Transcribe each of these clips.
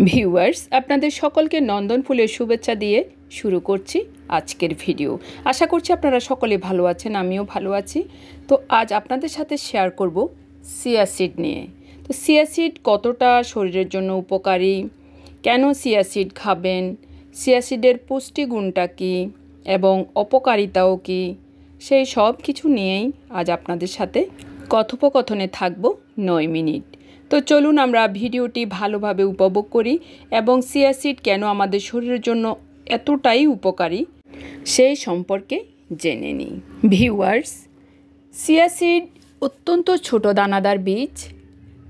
Viewers, আপনাদের সকলকে নন্দন ফুলের শুভেচ্ছা দিয়ে শুরু করছি আজকের ভিডিও। আশা করছি আপনারা সকলে ভালো আছেন, আমিও ভালো আছি। তো আজ আপনাদের সাথে শেয়ার করব চিয়া সিড নিয়ে। তো চিয়া সিড কতটা শরীরের জন্য উপকারী, কেন চিয়া সিড খাবেন, চিয়া সিডের পুষ্টিগুণটা কী এবং অপকারিতাও কী, সেই সব কিছু নিয়েই আজ আপনাদের সাথে কথোপকথনে থাকব 9 মিনিট। তো চলুন আমরা ভিডিওটি ভালোভাবে উপভোগ করি এবং চিয়া সিড কেন আমাদের শরীরের জন্য এতটাই উপকারী সেই সম্পর্কে জেনে নিই। ভিউয়ার্স, চিয়া সিড অত্যন্ত ছোট দানাদার বীজ।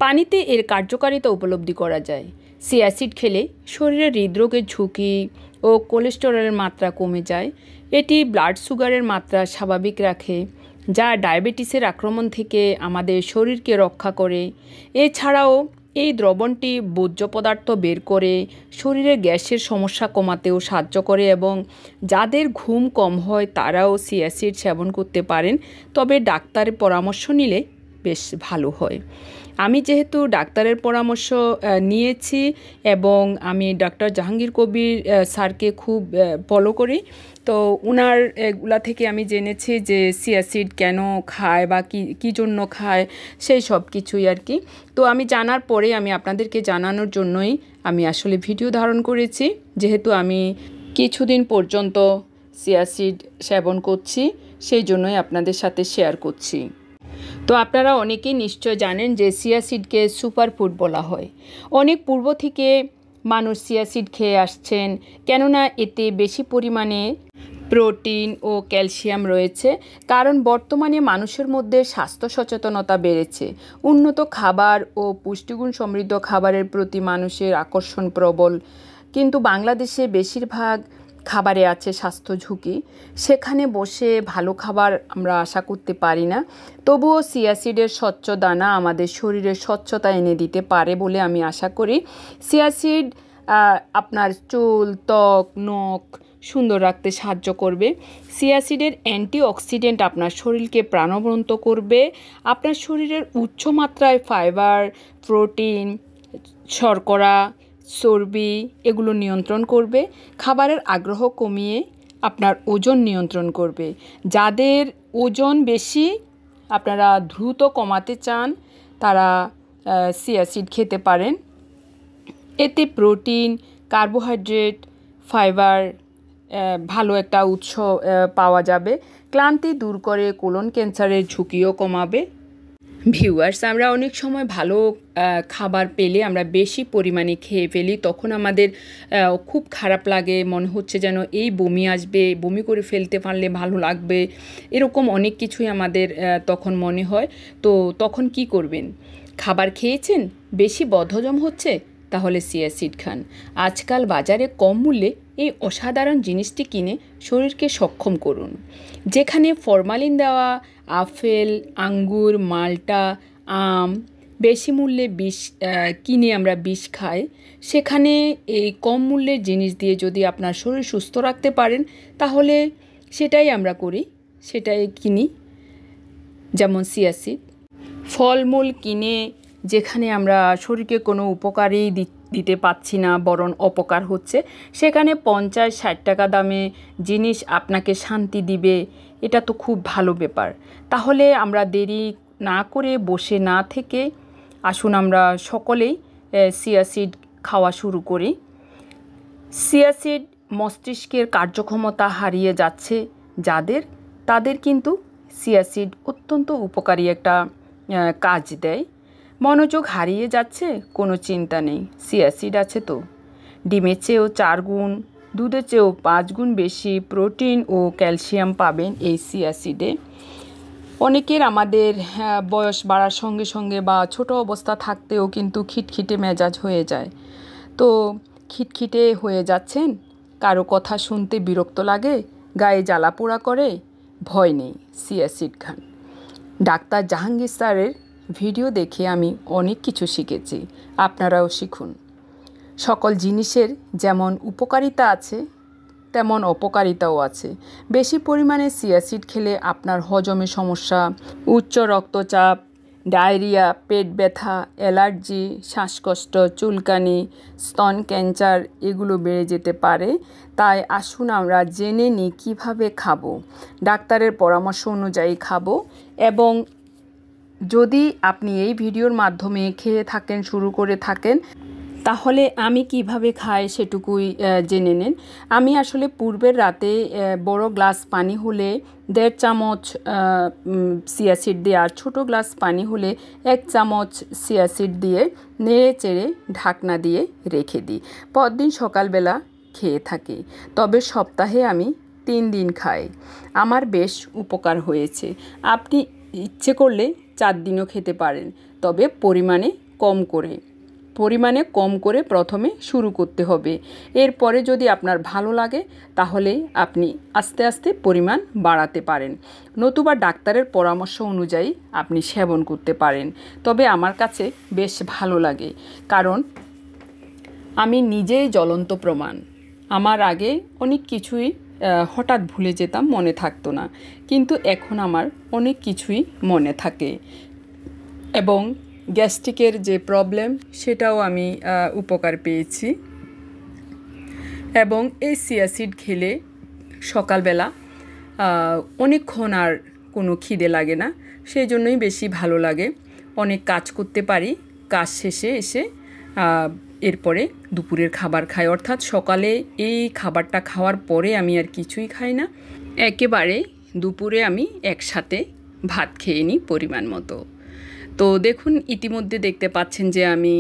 পানিতে এর কার্যকারিতা উপলব্ধি করা যায়। চিয়া সিড খেলে শরীরে হৃদরোগের ঝুঁকি ও কোলেস্টেরলের মাত্রা কমে যায়। এটি ব্লাড সুগারের মাত্রা স্বাভাবিক রাখে, যা ডায়াবেটিসের আক্রমণ থেকে আমাদের শরীরকে রক্ষা করে। এছাড়াও এই দ্রবণটি বর্জ্য পদার্থ বের করে শরীরে গ্যাসের সমস্যা কমাতেও সাহায্য করে এবং যাদের ঘুম কম হয় তারাও চিয়া সিড সেবন করতে পারেন, তবে ডাক্তারের পরামর্শ নিলে বেশ ভালো হয়। আমি যেহেতু ডাক্তারের পরামর্শ নিয়েছি এবং আমি ডক্টর জাহাঙ্গীর কবির স্যারকে খুব ফলো করি, তো ওনার এগুলা থেকে আমি জেনেছি যে চিয়া সিড কেন খায় বা কী জন্য খায় সেই সব কিছুই আর কি। তো আমি জানার পরে আমি আপনাদেরকে জানানোর জন্যই আমি আসলে ভিডিও ধারণ করেছি, যেহেতু আমি কিছুদিন পর্যন্ত চিয়া সিড সেবন করছি, সেই জন্যই আপনাদের সাথে শেয়ার করছি। তো আপনারা অনেকেই নিশ্চয় জানেন যে চিয়া সিডকে সুপারফুড বলা হয়। অনেক পূর্ব থেকে মানুষ চিয়া সিড খেয়ে আসছেন, কেননা এতে বেশি পরিমাণে প্রোটিন ও ক্যালসিয়াম রয়েছে। কারণ বর্তমানে মানুষের মধ্যে স্বাস্থ্য সচেতনতা বেড়েছে। উন্নত খাবার ও পুষ্টিগুণ সমৃদ্ধ খাবারের প্রতি মানুষের আকর্ষণ প্রবল, কিন্তু বাংলাদেশে বেশিরভাগ খাবারে আছে স্বাস্থ্য ঝুঁকি। সেখানে বসে ভালো খাবার আমরা আশা করতে পারি না। তবুও চিয়া সিডের স্বচ্ছ দানা আমাদের শরীরে স্বচ্ছতা এনে দিতে পারে বলে আমি আশা করি। চিয়া সিড আপনার চুল, ত্বক, নখ সুন্দর রাখতে সাহায্য করবে। চিয়া সিডের অ্যান্টিঅক্সিডেন্ট আপনার শরীরকে প্রাণবন্ত করবে। আপনার শরীরের উচ্চ মাত্রায় ফাইবার, প্রোটিন, শর্করা, চর্বি এগুলো নিয়ন্ত্রণ করবে। খাবারের আগ্রহ কমিয়ে আপনার ওজন নিয়ন্ত্রণ করবে। যাদের ওজন বেশি, আপনারা দ্রুত কমাতে চান, তারা চিয়া সিড খেতে পারেন। এতে প্রোটিন, কার্বোহাইড্রেট, ফাইবার ভালো একটা উৎস পাওয়া যাবে। ক্লান্তি দূর করে, কোলন ক্যান্সারের ঝুঁকিও কমাবে। ভিউয়ার্স, আমরা অনেক সময় ভালো খাবার পেলে আমরা বেশি পরিমাণে খেয়ে ফেলি, তখন আমাদের খুব খারাপ লাগে, মনে হচ্ছে যেন এই বমি আসবে, বমি করে ফেলতে পারলে ভালো লাগবে, এরকম অনেক কিছুই আমাদের তখন মনে হয়। তো তখন কি করবেন? খাবার খেয়েছেন, বেশি বদহজম হচ্ছে, তাহলে চিয়া সিড খান। আজকাল বাজারে কম মূল্যে এই অসাধারণ জিনিসটি কিনে শরীরকে সক্ষম করুন। যেখানে ফরমালিন দেওয়া আপেল, আঙ্গুর, মাল্টা, আম বেশি মূল্যে কিনে আমরা বিষ খাই, সেখানে এই কম মূল্যের জিনিস দিয়ে যদি আপনার শরীর সুস্থ রাখতে পারেন, তাহলে সেটাই আমরা করি, সেটাই কিনি। যেমন চিয়া সিড। ফলমূল কিনে যেখানে আমরা শরীরকে কোনো উপকারই দিতে পাচ্ছি না, বরং অপকার হচ্ছে, সেখানে 50-60 টাকা দামে জিনিস আপনাকে শান্তি দিবে, এটা তো খুব ভালো ব্যাপার। তাহলে আমরা দেরি না করে, বসে না থেকে আসুন আমরা সকলেই চিয়া সিড খাওয়া শুরু করি। চিয়া সিড মস্তিষ্কের কার্যক্ষমতা হারিয়ে যাচ্ছে তাদের কিন্তু চিয়া সিড অত্যন্ত উপকারী একটা কাজ দেয়। মনোযোগ হারিয়ে যাচ্ছে, কোনো চিন্তা নেই, চিয়া সিড আছে তো। ডিমের চেয়েও 4 গুণ, দুধের চেয়েও 5 গুণ বেশি প্রোটিন ও ক্যালসিয়াম পাবেন এই চিয়া সিডে। অনেকের আমাদের বয়স বাড়ার সঙ্গে সঙ্গে বা ছোট অবস্থা থাকতেও কিন্তু খিটখিটে মেজাজ হয়ে যায়। তো খিটখিটে হয়ে যাচ্ছেন, কারো কথা শুনতে বিরক্ত লাগে, গায়ে জ্বালা পোড়া করে, ভয় নেই, চিয়া সিড খান। ডাক্তার জাহাঙ্গীর স্যারের ভিডিও দেখে আমি অনেক কিছু শিখেছি, আপনারাও শিখুন। সকল জিনিসের যেমন উপকারিতা আছে, তেমন অপকারিতাও আছে। বেশি পরিমাণে চিয়া সিড খেলে আপনার হজমের সমস্যা, উচ্চ রক্তচাপ ডায়রিয়া, পেট ব্যথা, অ্যালার্জি, শ্বাসকষ্ট, চুলকানি, স্তন ক্যান্সার এগুলো বেড়ে যেতে পারে। তাই আসুন আমরা জেনে নিই কীভাবে খাবো। ডাক্তারের পরামর্শ অনুযায়ী খাবো। এবং যদি আপনি এই ভিডিওর মাধ্যমে খেয়ে থাকেন, শুরু করে থাকেন, তাহলে আমি কিভাবে খাই সেটুকুই জেনে নিন। আমি আসলে পূর্বের রাতে বড় গ্লাস পানি হলে 1.5 চামচ চিয়া সিড দিয়ে, আর ছোটো গ্লাস পানি হলে 1 চামচ চিয়া সিড দিয়ে নেড়ে চেড়ে ঢাকনা দিয়ে রেখে দিই। পরদিন সকালবেলা খেয়ে থাকি। তবে সপ্তাহে আমি 3 দিন খাই। আমার বেশ উপকার হয়েছে। আপনি ইচ্ছে করলে 4 দিনও খেতে পারেন, তবে পরিমাণে কম করে প্রথমে শুরু করতে হবে। এরপরে যদি আপনার ভালো লাগে তাহলে আপনি আস্তে আস্তে পরিমাণ বাড়াতে পারেন, নতুবা ডাক্তারের পরামর্শ অনুযায়ী আপনি সেবন করতে পারেন। তবে আমার কাছে বেশ ভালো লাগে, কারণ আমি নিজেই জ্বলন্ত প্রমাণ। আমার আগে অনেক কিছুই হঠাৎ ভুলে যেতাম, মনে থাকতো না, কিন্তু এখন আমার অনেক কিছুই মনে থাকে। এবং গ্যাস্ট্রিকের যে প্রবলেম সেটাও আমি উপকার পেয়েছি। এবং এই চিয়া সিড খেলে সকালবেলা অনেকক্ষণ আর কোনো খিদে লাগে না, সেই জন্যই বেশি ভালো লাগে। অনেক কাজ করতে পারি, কাজ শেষে এসে এরপরে দুপুরের খাবার খাই, অর্থাৎ সকালে এই খাবারটা খাওয়ার পরে আমি আর কিছুই খাই না, একেবারে দুপুরে আমি একসাথে ভাত খেয়ে নিই পরিমাণ মতো। তো দেখুন, ইতিমধ্যে দেখতে পাচ্ছেন যে আমি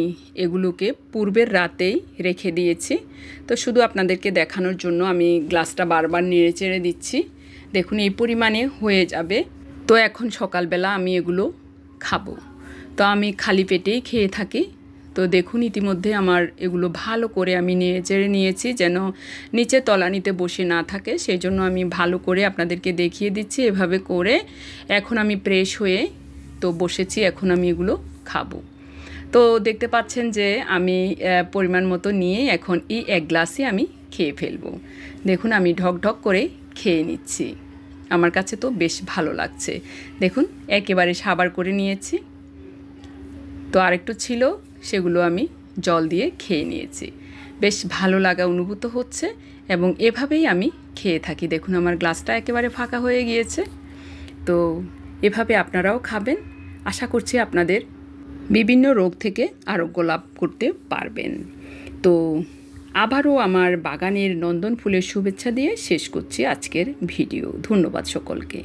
এগুলোকে পূর্বের রাতেই রেখে দিয়েছি। তো শুধু আপনাদেরকে দেখানোর জন্য আমি গ্লাসটা বারবার নেড়ে চেড়ে দিচ্ছি। দেখুন এই পরিমাণে হয়ে যাবে। তো এখন সকালবেলা আমি এগুলো খাবো। তো আমি খালি পেটেই খেয়ে থাকি। তো দেখুন ইতিমধ্যে আমার এগুলো ভালো করে আমি নেড়ে চেড়ে নিয়েছি, যেন নিচে তলানিতে বসে না থাকে। সেই জন্য আমি ভালো করে আপনাদেরকে দেখিয়ে দিচ্ছি এভাবে করে। এখন আমি ফ্রেশ হয়ে তো বসেছি, এখন আমি এগুলো খাবো। তো দেখতে পাচ্ছেন যে আমি পরিমাণ মতো নিয়ে এখন এই 1 গ্লাসই আমি খেয়ে ফেলবো। দেখুন আমি ঢক করে খেয়ে নিচ্ছি। আমার কাছে তো বেশ ভালো লাগছে। দেখুন একেবারে সাবার করে নিয়েছি। তো আরেকটু ছিল, সেগুলো আমি জল দিয়ে খেয়ে নিয়েছি। বেশ ভালো লাগা অনুভূত হচ্ছে এবং এভাবেই আমি খেয়ে থাকি। দেখুন আমার গ্লাসটা একেবারে ফাঁকা হয়ে গিয়েছে। তো এভাবে আপনারাও খাবেন। আশা করছি আপনাদের বিভিন্ন রোগ থেকে আরোগ্য লাভ করতে পারবেন। তো আবারও আমার বাগানের নন্দন ফুলের শুভেচ্ছা দিয়ে শেষ করছি আজকের ভিডিও। ধন্যবাদ সকলকে।